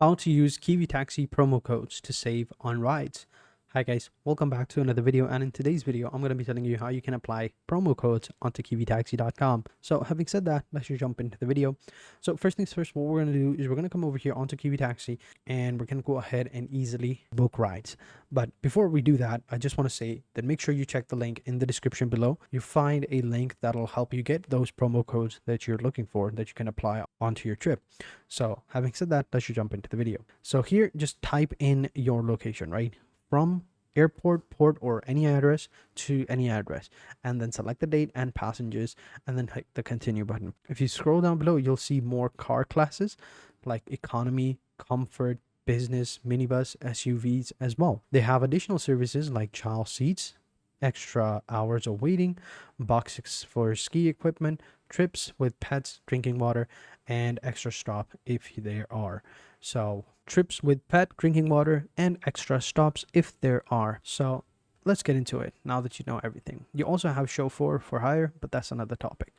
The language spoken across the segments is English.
How to use Kiwitaxi promo codes to save on rides. Hi guys, welcome back to another video, and in today's video I'm going to be telling you how you can apply promo codes onto kiwitaxi.com. So having said that, let's just jump into the video. So first things first, what we're going to do is we're going to come over here onto Kiwitaxi and we're going to go ahead and easily book rides. But before we do that, I just want to say that make sure you check the link in the description below. You find a link that'll help you get those promo codes that you're looking for that you can apply onto your trip. So having said that, let's just jump into the video. So here, just type in your location, right? From airport, port, or any address to any address, and then select the date and passengers, and then hit the continue button. If you scroll down below, you'll see more car classes like economy, comfort, business, minibus, SUVs as well. They have additional services like child seats, extra hours of waiting, boxes for ski equipment, trips with pets, drinking water, and extra stop if there are. So trips with pet, drinking water, and extra stops if there are. So let's get into it now that you know everything. You also have chauffeur for hire, but that's another topic.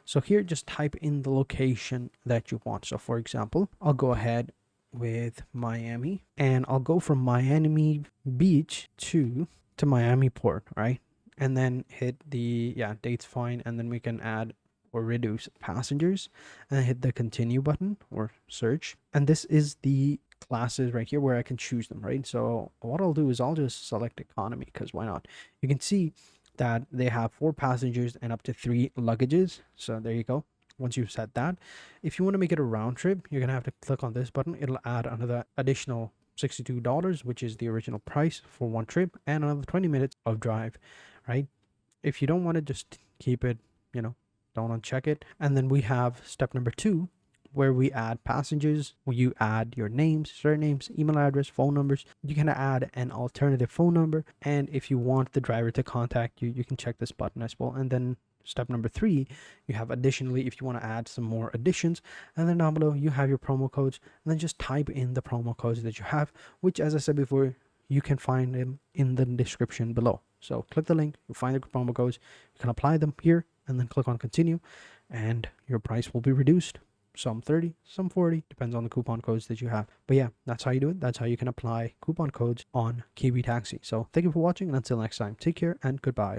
So here, just type in the location that you want. So for example, I'll go ahead with Miami, and I'll go from Miami Beach to Miami Port, right? And then hit the date's fine, and then we can add or reduce passengers, and then hit the continue button or search. And this is the classes right here where I can choose them, right? So what I'll do is I'll just select economy, because why not? You can see that they have 4 passengers and up to 3 luggages. So there you go. Once you've set that, if you want to make it a round trip, you're gonna have to click on this button. It'll add another additional $62, which is the original price for one trip, and another 20 minutes of drive, right? If you don't want to, just keep it, don't uncheck it. And then we have step number 2, where we add passengers. You add your names, surnames, email address, phone numbers. You can add an alternative phone number, and if you want the driver to contact you, you can check this button as well. And then step number 3, you have additionally if you want to add some more additions, and then down below you have your promo codes, and then just type in the promo codes that you have, which, as I said before, you can find them in the description below. So click the link, you find the promo codes, you can apply them here, and then click on continue, and your price will be reduced. Some 30, some 40, depends on the coupon codes that you have. But yeah, that's how you do it. That's how you can apply coupon codes on Kiwitaxi. So thank you for watching, and until next time, take care and goodbye.